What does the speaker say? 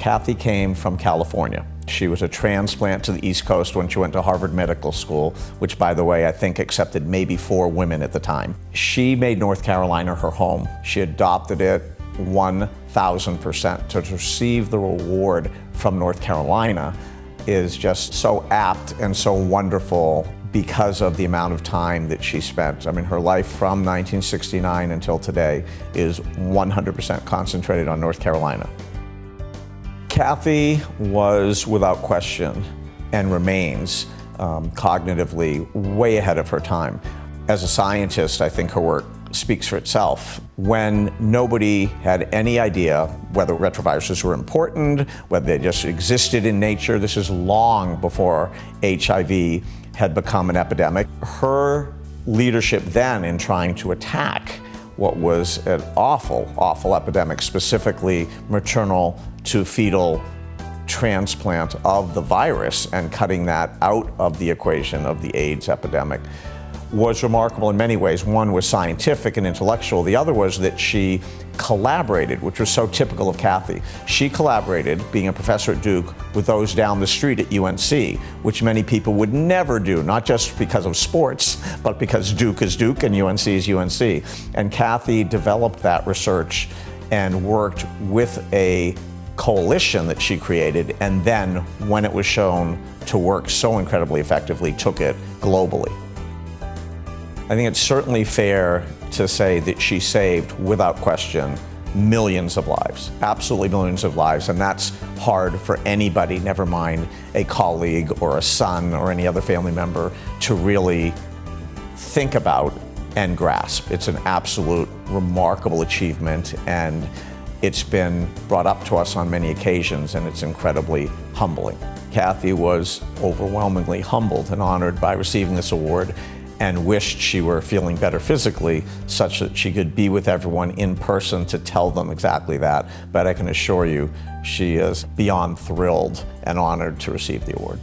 Kathy came from California. She was a transplant to the East Coast when she went to Harvard Medical School, which, by the way, I think accepted maybe 4 women at the time. She made North Carolina her home. She adopted it 1,000%. To receive the reward from North Carolina is just so apt and so wonderful because of the amount of time that she spent. I mean, her life from 1969 until today is 100% concentrated on North Carolina. Kathy was, without question, and remains cognitively way ahead of her time. As a scientist, I think her work speaks for itself. When nobody had any idea whether retroviruses were important, whether they just existed in nature, this is long before HIV had become an epidemic. Her leadership then in trying to attack what was an awful, awful epidemic, specifically maternal to fetal transplant of the virus and cutting that out of the equation of the AIDS epidemic, was remarkable in many ways. One was scientific and intellectual. The other was that she collaborated, which was so typical of Kathy. She collaborated, being a professor at Duke, with those down the street at UNC, which many people would never do, not just because of sports, but because Duke is Duke and UNC is UNC. And Kathy developed that research and worked with a coalition that she created, and then, when it was shown to work so incredibly effectively, took it globally. I think it's certainly fair to say that she saved, without question, millions of lives, absolutely millions of lives, and that's hard for anybody, never mind a colleague or a son or any other family member, to really think about and grasp. It's an absolute remarkable achievement, and it's been brought up to us on many occasions, and it's incredibly humbling. Kathy was overwhelmingly humbled and honored by receiving this award, and wished she were feeling better physically, such that she could be with everyone in person to tell them exactly that. But I can assure you, she is beyond thrilled and honored to receive the award.